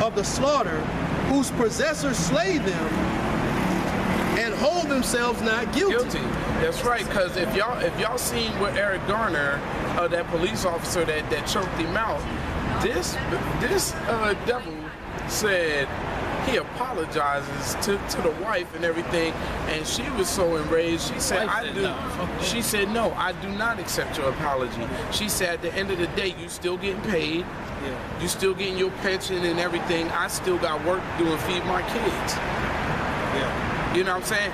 of the slaughter, whose possessors slay them and hold themselves not guilty. That's right, because if y'all seen with Eric Garner, that police officer that choked him out, this devil said he apologizes to the wife and everything, and she was so enraged. She said, She said, no, I do not accept your apology. She said, at the end of the day, you still getting paid. You still getting your pension and everything. I still got work to do and feed my kids. You know what I'm saying?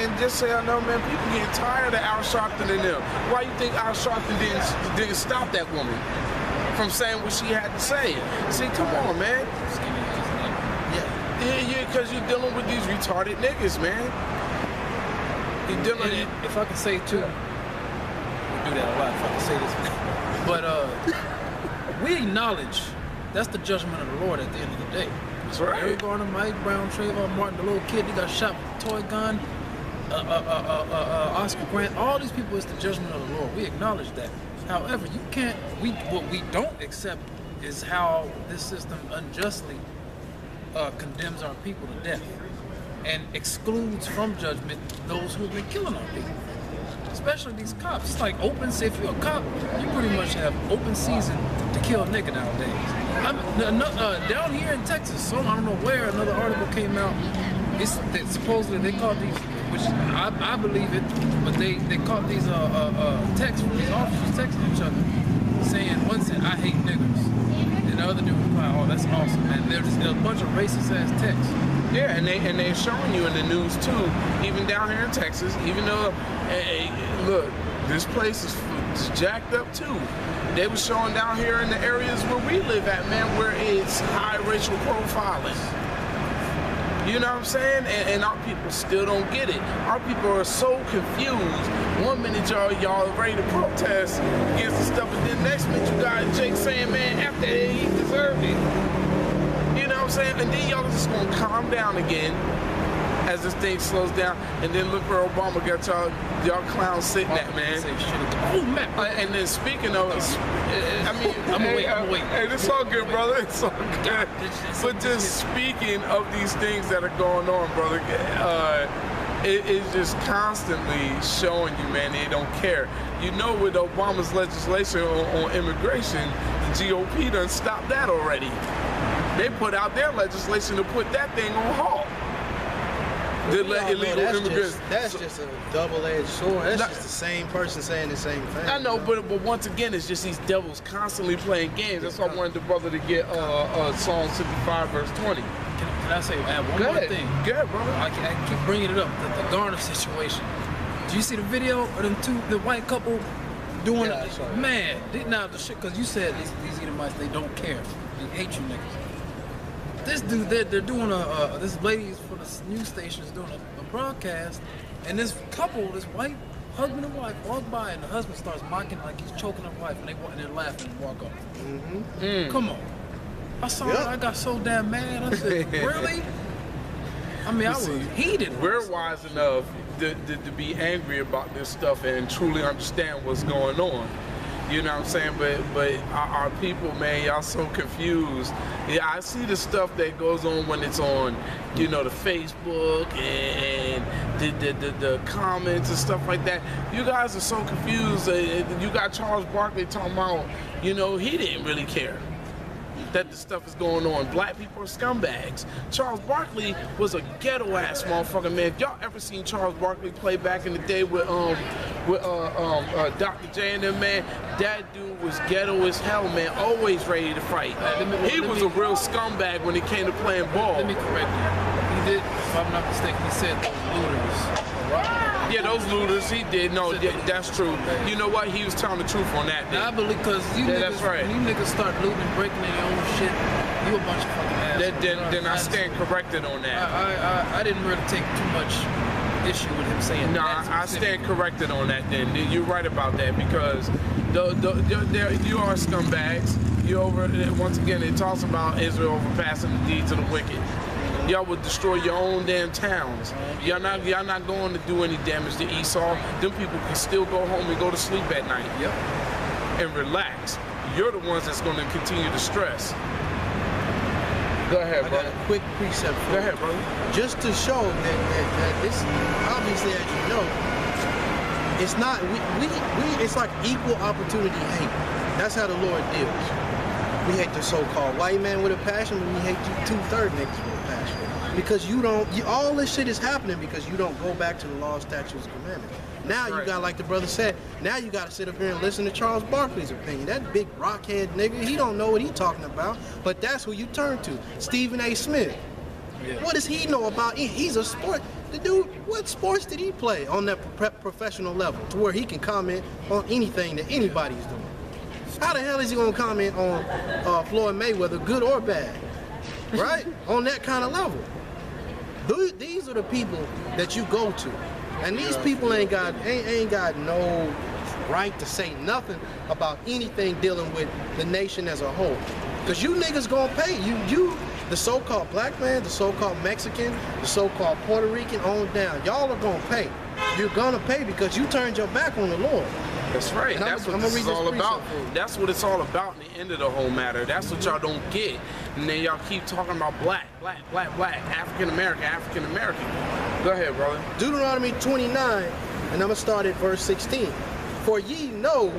And just say, I know, man, people getting tired of Al Sharpton and them. Why you think Al Sharpton didn't stop that woman from saying what she had to say? See, come on, man. Yeah, because you're dealing with these retarded niggas, man. You're dealing. If I could say too, we do that a lot. If I could say this, but we acknowledge that's the judgment of the Lord at the end of the day. That's right. Eric Garner, Mike Brown, Trayvon Martin, the little kid, he got shot with a toy gun. Oscar Grant, all these people, it's the judgment of the Lord. We acknowledge that. However, you can't. What we don't accept is how this system unjustly condemns our people to death and excludes from judgment those who've been killing our people, especially these cops. It's like open, say if you're a cop, you pretty much have open season to kill a nigga nowadays. Down here in Texas, so I don't know where, another article came out. Supposedly they caught these, which I believe it, but they caught these texts from these officers texting each other, saying one said, "I hate niggers." And the other dude replied, "Oh, that's awesome, man." There's a bunch of racist ass texts. Yeah, and they're showing you in the news too, even down here in Texas. Even though, hey, look, this place is jacked up too. They were showing down here in the areas where we live at, man, where it's high racial profiling. You know what I'm saying? And our people still don't get it. Our people are so confused. One minute y'all ready to protest against the stuff, and then next minute you got Jake saying, man, after that, he deserved it. You know what I'm saying? And then y'all just gonna calm down again as this thing slows down, and then look where Obama got y'all clowns sitting at, man. Oh, man. And then speaking of, I mean, I'm gonna wait. Hey, it's all good, brother. It's all good. But just speaking of these things that are going on, brother, it's just constantly showing you, man, they don't care. You know, with Obama's legislation on immigration, the GOP done stopped that already. They put out their legislation to put that thing on halt. Illegal immigrants. That's just a double-edged sword. That's just the same person saying the same thing. I know, but once again, it's just these devils constantly playing games. That's why I wanted the brother to get Psalm 65, verse 20. Can I say one more thing? Good, brother. I keep bringing it up, the Garner situation. Do you see the video of the white couple doing it? Man, now the shit, because you said these Edomites, they don't care. They hate you niggas. This dude, they're doing this lady for the news station is doing a broadcast, and this couple, this white husband and wife, walk by, and the husband starts mocking like he's choking his wife, and they're laughing and walk off. Come on. I saw it, I got so damn mad. I said, really? I mean, I was heated. We're wise enough to be angry about this stuff and truly understand what's going on. You know what I'm saying? But our people, man, y'all so confused. Yeah, I see the stuff that goes on when it's on, you know, the Facebook and the comments and stuff like that. You guys are so confused. You got Charles Barkley talking about, you know, he didn't really care that the stuff is going on. Black people are scumbags. Charles Barkley was a ghetto ass motherfucker, man. If y'all ever seen Charles Barkley play back in the day with Dr. J and them, man, that dude was ghetto as hell, man. Always ready to fight. He was a real scumbag when it came to playing ball. Let me correct you. He did, if I'm not mistaken, he said those looters. Yeah, those looters, he did. No, that's true. You know what? He was telling the truth on that. Nah, I believe, because you niggas, when you niggas start looting and breaking in your own shit, you a bunch of fucking assholes. Then I stand corrected on that. I didn't really take too much issue with him saying that. I stand corrected on that then. You're right about that, because you are scumbags. Once again, it talks about Israel overpassing the deeds of the wicked. Y'all would destroy your own damn towns. Y'all not going to do any damage to Esau. Them people can still go home and go to sleep at night. Yep. And relax. You're the ones that's going to continue to stress. Go ahead, I bro. got a quick precept for Go you. ahead, brother. Just to show that this, obviously, as you know, it's not, it's like equal opportunity hate. That's how the Lord deals. We hate the so-called white man with a passion, but we hate you 2/3 niggas with a passion. Because all this shit is happening because you don't go back to the law, statutes, and commandments. Now you got, like the brother said, now you got to sit up here and listen to Charles Barkley's opinion. That big rockhead nigga, he don't know what he talking about, but that's who you turn to. Stephen A. Smith. Yeah. What does he know about? He's a sport. The dude, what sports did he play on that professional level to where he can comment on anything that anybody's doing? How the hell is he gonna comment on Floyd Mayweather, good or bad? Right? On that kind of level. These are the people that you go to. And these people ain't got no right to say nothing about anything dealing with the nation as a whole. Because you niggas gonna pay. You the so-called black man, the so-called Mexican, the so-called Puerto Rican, on down. Y'all are gonna pay. You're gonna pay because you turned your back on the Lord. That's right. And That's what this is all about. That's what it's all about in the end of the whole matter. That's what y'all don't get. And then y'all keep talking about black, African American. Go ahead, brother. Deuteronomy 29, and I'm gonna start at verse 16. For ye know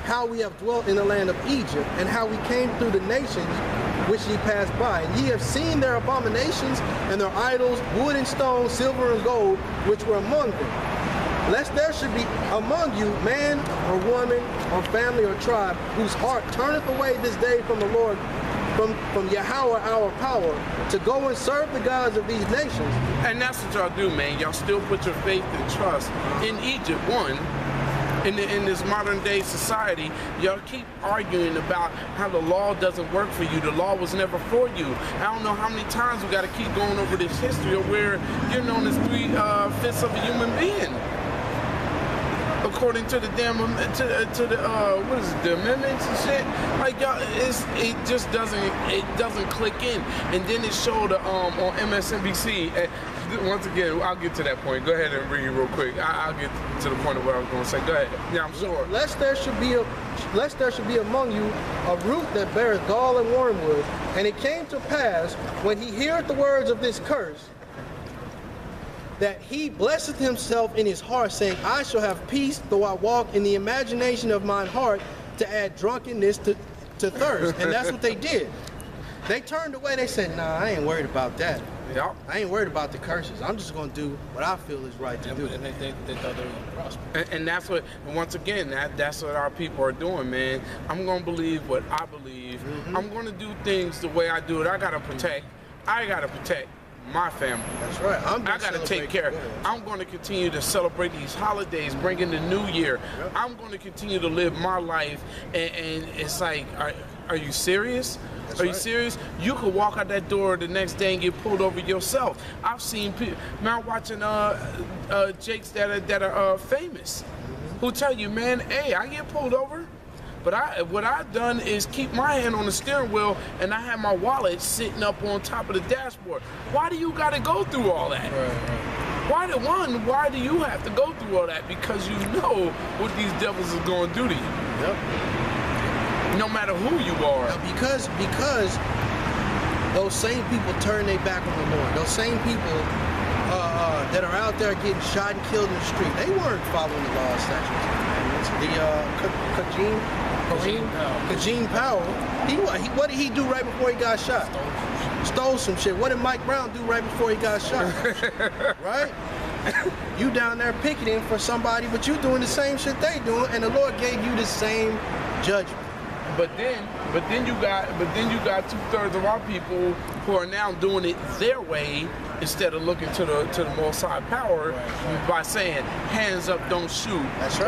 how we have dwelt in the land of Egypt, and how we came through the nations which ye passed by. And ye have seen their abominations and their idols, wood and stone, silver and gold, which were among them. Lest there should be among you man or woman or family or tribe whose heart turneth away this day from the Lord, from Yahweh our power, to go and serve the gods of these nations. And that's what y'all do, man. Y'all still put your faith and trust in Egypt, one. In this modern day society, y'all keep arguing about how the law doesn't work for you. The law was never for you. I don't know how many times we got to keep going over this history of where you're known as 3/5 of a human being. According to the damn what is it, the amendments and shit, like y'all, it just doesn't click in. And then it showed on MSNBC. Once again, I'll get to that point. Go ahead and read it real quick. I'll get to the point of what I was going to say. Go ahead. Yeah, I'm sure. Lest there should be among you a root that beareth gall and wormwood. And it came to pass, when he heareth the words of this curse, that he blesseth himself in his heart, saying, I shall have peace, though I walk in the imagination of mine heart, to add drunkenness to thirst. And that's what they did. They turned away. They said, nah, I ain't worried about that. Yep. I ain't worried about the curses. I'm just going to do what I feel is right to do. And they thought they were going to prosper. And that's what, and once again, that's what our people are doing, man. I'm going to believe what I believe. I'm going to do things the way I do it. I got to protect my family. That's right. I got to take care. I'm going to continue to celebrate these holidays, bring in the new year. Yep. I'm going to continue to live my life. And it's like, are you serious? Are you serious? You could walk out that door the next day and get pulled over yourself. I've seen people, man, I'm watching Jakes that are famous, who tell you, man, hey, I get pulled over, but what I've done is keep my hand on the steering wheel and I have my wallet sitting up on top of the dashboard. Why do you got to go through all that? Why do you have to go through all that? Because you know what these devils are going to do to you. Yep. No matter who you are. Now because those same people turn their back on the Lord. Those same people that are out there getting shot and killed in the street, they weren't following the law, statutes, and commandments. Kajim Powell, what did he do right before he got shot? Stole some shit. What did Mike Brown do right before he got shot? Right? You down there picketing for somebody, but you doing the same shit they doing, and the Lord gave you the same judgment. But then you got 2/3 of our people who are now doing it their way instead of looking to the Most High power by saying hands up, don't shoot,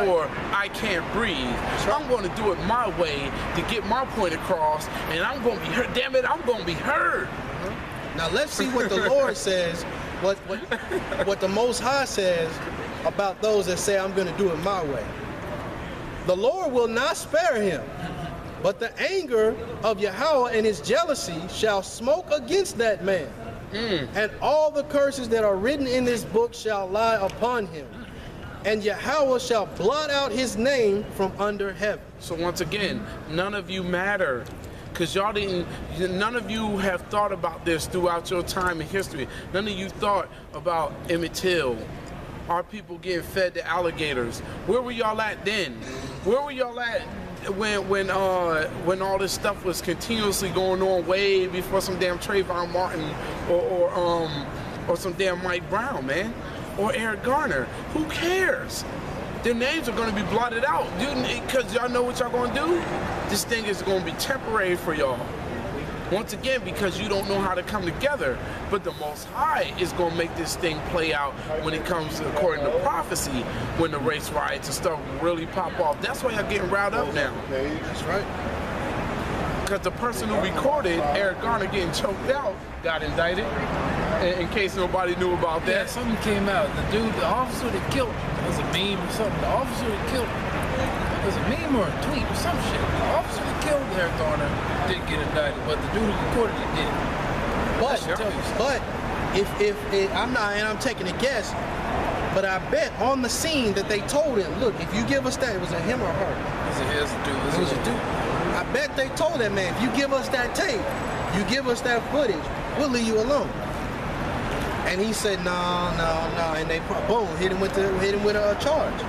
or I can't breathe. I'm going to do it my way to get my point across, and I'm going to be heard. Damn it, I'm going to be heard. Now let's see what the Lord says, what the Most High says about those that say I'm going to do it my way. The Lord will not spare him. But the anger of Yahweh and his jealousy shall smoke against that man. And all the curses that are written in this book shall lie upon him. And Yahweh shall blot out his name from under heaven. So once again, none of you matter. Because none of you have thought about this throughout your time in history. None of you thought about Emmett Till, our people getting fed to alligators. Where were y'all at then? Where were y'all at when all this stuff was continuously going on way before some damn Trayvon Martin or some damn Mike Brown, man, or Eric Garner? Who cares? Their names are going to be blotted out, because y'all know what y'all going to do? This thing is going to be temporary for y'all. Once again, because you don't know how to come together. But the Most High is going to make this thing play out when it comes, according to prophecy, when the race riots and stuff really pop off. That's why y'all getting riled up now. That's right. Because the person who recorded Eric Garner getting choked out got indicted. In case nobody knew about that. Yeah, something came out. The officer that killed him, it was a meme or something. The officer that killed him, it was a meme or a tweet or some shit. The officer that killed Eric Garner didn't get indicted, but the dude who recorded it did. But if I'm not, and I'm taking a guess, but I bet on the scene that they told him, look, if you give us that, it was a him or her. It was a dude. I bet they told that man, if you give us that tape, you give us that footage, we'll leave you alone. And he said, no, and they boom, hit him with a charge.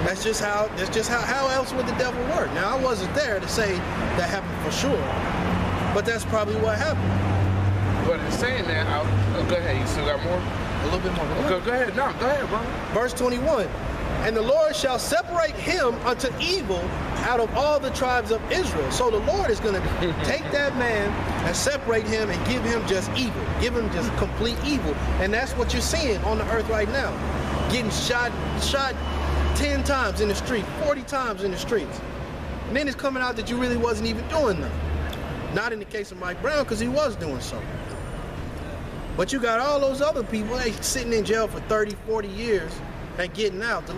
That's just how else would the devil work? Now, I wasn't there to say that happened for sure, but that's probably what happened. But in saying that, go ahead, you still got more? A little bit more. Go ahead, no, go ahead, bro. Verse 21, and the Lord shall separate him unto evil out of all the tribes of Israel. So the Lord is going to take that man and separate him and give him just evil. Give him just complete evil. And that's what you're seeing on the earth right now. Getting shot 10 times in the street, 40 times in the streets. And then it's coming out that you really wasn't even doing nothing. Not in the case of Mike Brown, because he was doing something. But you got all those other people, they sitting in jail for 30, 40 years and getting out. The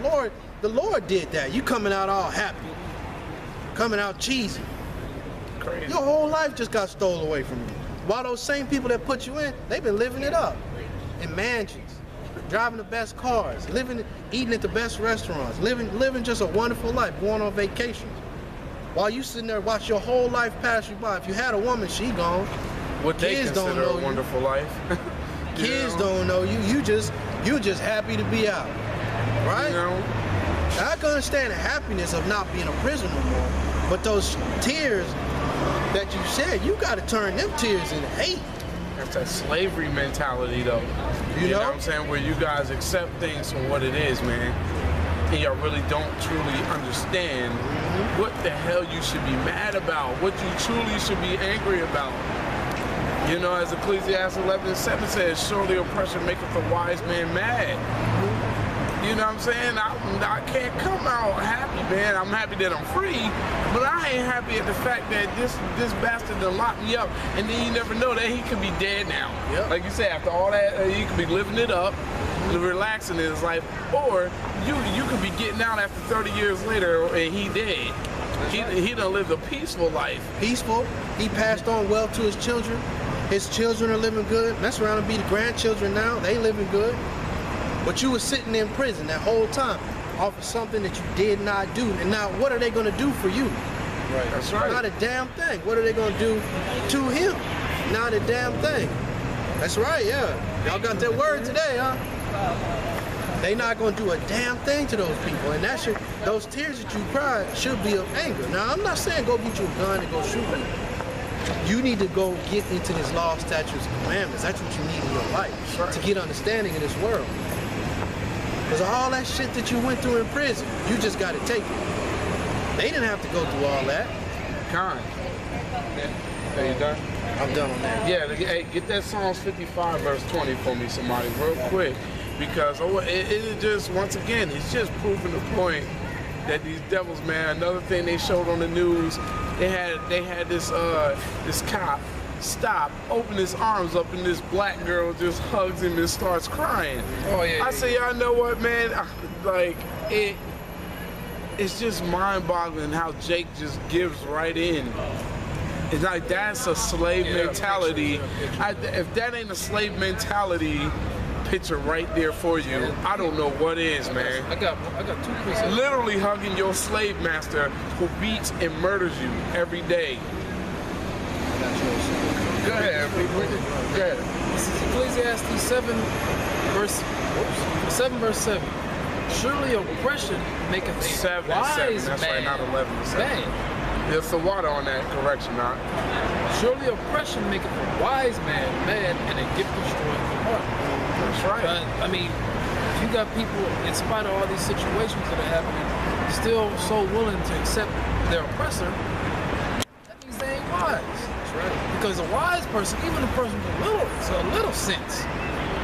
Lord did that. You coming out all happy. Coming out cheesy. Crazy. Your whole life just got stolen away from you. While those same people that put you in, they've been living it up. In mansions, driving the best cars, eating at the best restaurants, living just a wonderful life, going on vacations. While you sitting there watch your whole life pass you by. If you had a woman, she gone. What they Kids consider don't know a wonderful life. Kids don't know you. You just happy to be out. Right? You know? I can understand the happiness of not being a prisoner no more, but those tears that you shed, you got to turn them tears into hate. That's that slavery mentality, though. You know what I'm saying? Where you guys accept things for what it is, man. And y'all really don't truly understand what the hell you should be mad about, what you truly should be angry about. You know, as Ecclesiastes 11:7 says, surely oppression maketh a wise man mad. You know what I'm saying? I can't come out happy, man. I'm happy that I'm free, but I ain't happy at the fact that this bastard done locked me up, and then you never know that he could be dead now. Yep. Like you said, after all that, he could be living it up, relaxing in his life, or you could be getting out after 30 years later and he dead. He done lived a peaceful life. Peaceful. He passed on well to his children. His children are living good. Mess around and be the grandchildren now. They living good. But you were sitting in prison that whole time off of something that you did not do. And now what are they going to do for you? Right. That's right. Not a damn thing. What are they going to do to him? Not a damn thing. That's right, yeah. Y'all got that word today, huh? They not going to do a damn thing to those people. And those tears that you cry should be of anger. Now, I'm not saying go get you a gun and go shoot me. You need to go get into this law, statutes, and commandments. That's what you need in your life to get understanding in this world. Because all that shit that you went through in prison, you just got to take it. They didn't have to go through all that. Kind. Are you done? I'm done on that. Yeah, hey, get that Psalms 55 verse 20 for me, somebody, real quick. Because it just, once again, it's just proving the point that these devils, man, another thing they showed on the news, they had this cop stop, open his arms up, and this black girl just hugs him and starts crying. Oh yeah. I say, y'all know what, man? Like it's just mind-boggling how Jake just gives right in. It's like that's a slave mentality. If that ain't a slave mentality picture right there for you, I don't know what is, man. I got 2 pieces. Literally hugging your slave master who beats and murders you every day. Go ahead. Go ahead. This is Ecclesiastes 7 verse 7. Surely oppression maketh a 7, wise 7. That's man right, not 11. bad. There's some water on that correction, not. Surely oppression maketh a wise man mad, and a gift destroyeth the heart. That's right. But, I mean, if you got people, in spite of all these situations that are happening, still so willing to accept their oppressor, that means they ain't wise. That's right. Because a wise person, even a person with a little sense,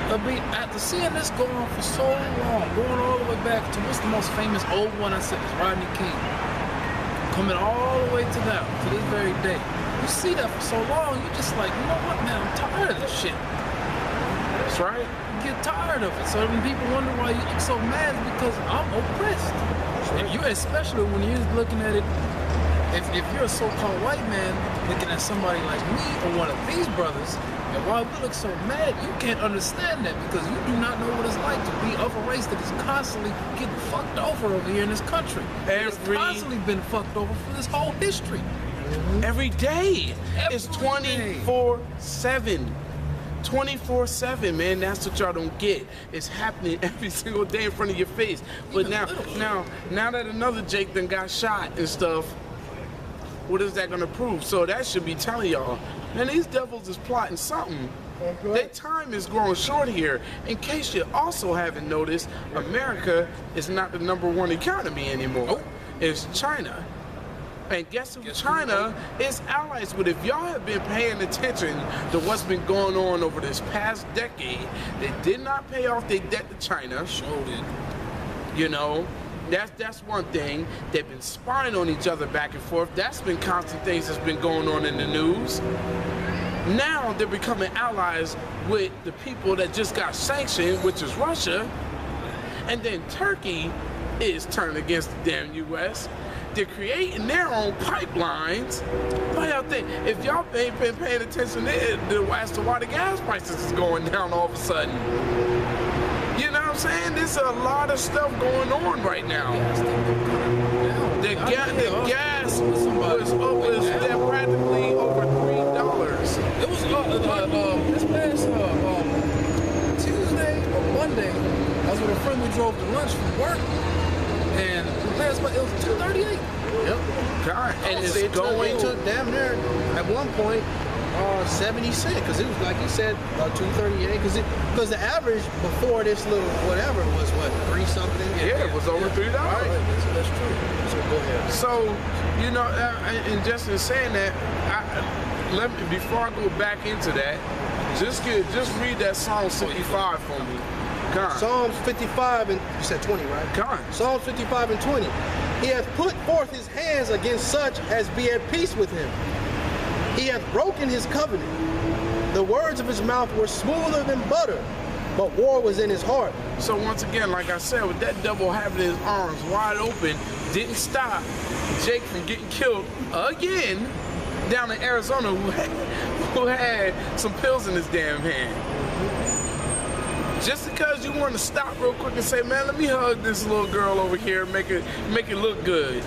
after seeing this go on for so long, going all the way back to what's the most famous old one I said, is Rodney King, coming all the way to now, to this very day. You see that for so long, you're just like, you know what, man, I'm tired of this shit. That's right. You get tired of it. So when people wonder why you look so mad, it's because I'm oppressed. And you, especially when you're looking at it, if you're a so-called white man looking at somebody like me or one of these brothers, and why we look so mad, you can't understand that because you do not know what it's like to be of a race that is constantly getting fucked over here in this country. It's constantly been fucked over for this whole history. Every day. It's Every day. 24/7. 24/7, man. That's what y'all don't get. It's happening every single day in front of your face. But now that another Jake done got shot and stuff, what is that gonna prove? So that should be telling y'all, man, these devils is plotting something. Their time is growing short here. In case you also haven't noticed, America is not the #1 economy anymore. It's China. And guess who China is allies with? If y'all have been paying attention to what's been going on over this past decade, they did not pay off their debt to China. Showed it. You know, that's one thing. They've been spying on each other back and forth. That's been constant things that's been going on in the news. Now they're becoming allies with the people that just got sanctioned, which is Russia. And then Turkey is turned against the damn U.S. They're creating their own pipelines. What y'all think? If y'all ain't been paying attention as to why the gas prices is going down all of a sudden. You know what I'm saying? There's a lot of stuff going on right now. The gas was they're practically over $3. It was this past Tuesday or Monday. I was with a friend. We drove to lunch from work, and we passed by. It was 238. Yep. God, and it's going to damn near at one point 70 cents because it was like you said 238 because the average before this little whatever was what 3 something. Yeah, it was over $3. Right. That's true. So go ahead. So you know, and just in saying that, before I go back into that, just read that Psalm 55 for me. God. Psalms 55 and you said 20, right? God. Psalms 55 and 20. He hath put forth his hands against such as be at peace with him. He hath broken his covenant. The words of his mouth were smoother than butter, but war was in his heart. So once again, like I said, with that devil having his arms wide open, didn't stop Jake from getting killed again down in Arizona who had some pills in his damn hand. Just because you want to stop real quick and say, man, let me hug this little girl over here and make it look good.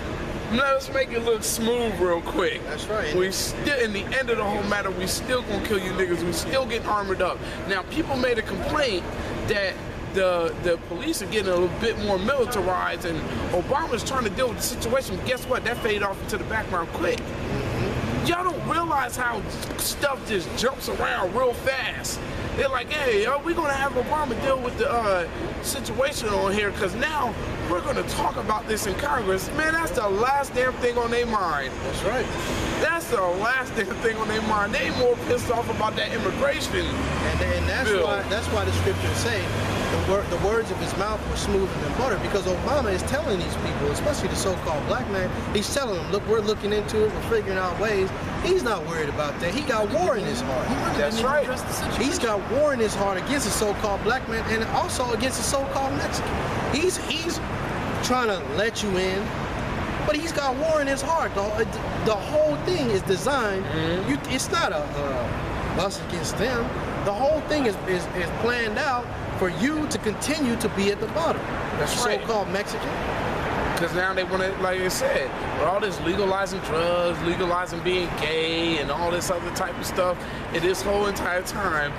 Let's make it look smooth real quick. That's right. We still, in the end of the whole matter, we still gonna kill you niggas. We still getting armored up. Now, people made a complaint that the police are getting a little bit more militarized and Obama's trying to deal with the situation. But guess what? That faded off into the background quick. Y'all don't realize how stuff just jumps around real fast. They're like, hey, we're gonna have Obama deal with the situation on here because now we're gonna talk about this in Congress. Man, that's the last damn thing on their mind. That's right. That's the last damn thing on their mind. They ain't more pissed off about that immigration. And that's why the scriptures say the words of his mouth were smoother than butter, because Obama is telling these people, especially the so-called black man, he's telling them, look, we're looking into it, we're figuring out ways. He's not worried about that. He got war in his heart. That's right. He's got war in his heart against the so-called black man and also against the so-called Mexican. He's trying to let you in, but he's got war in his heart. The whole thing is designed. It's not a us against them. The whole thing is planned out for you to continue to be at the bottom. That's right. So-called Mexican, Because now they want to, like I said, with all this legalizing drugs, legalizing being gay, and all this other type of stuff, and this whole entire time,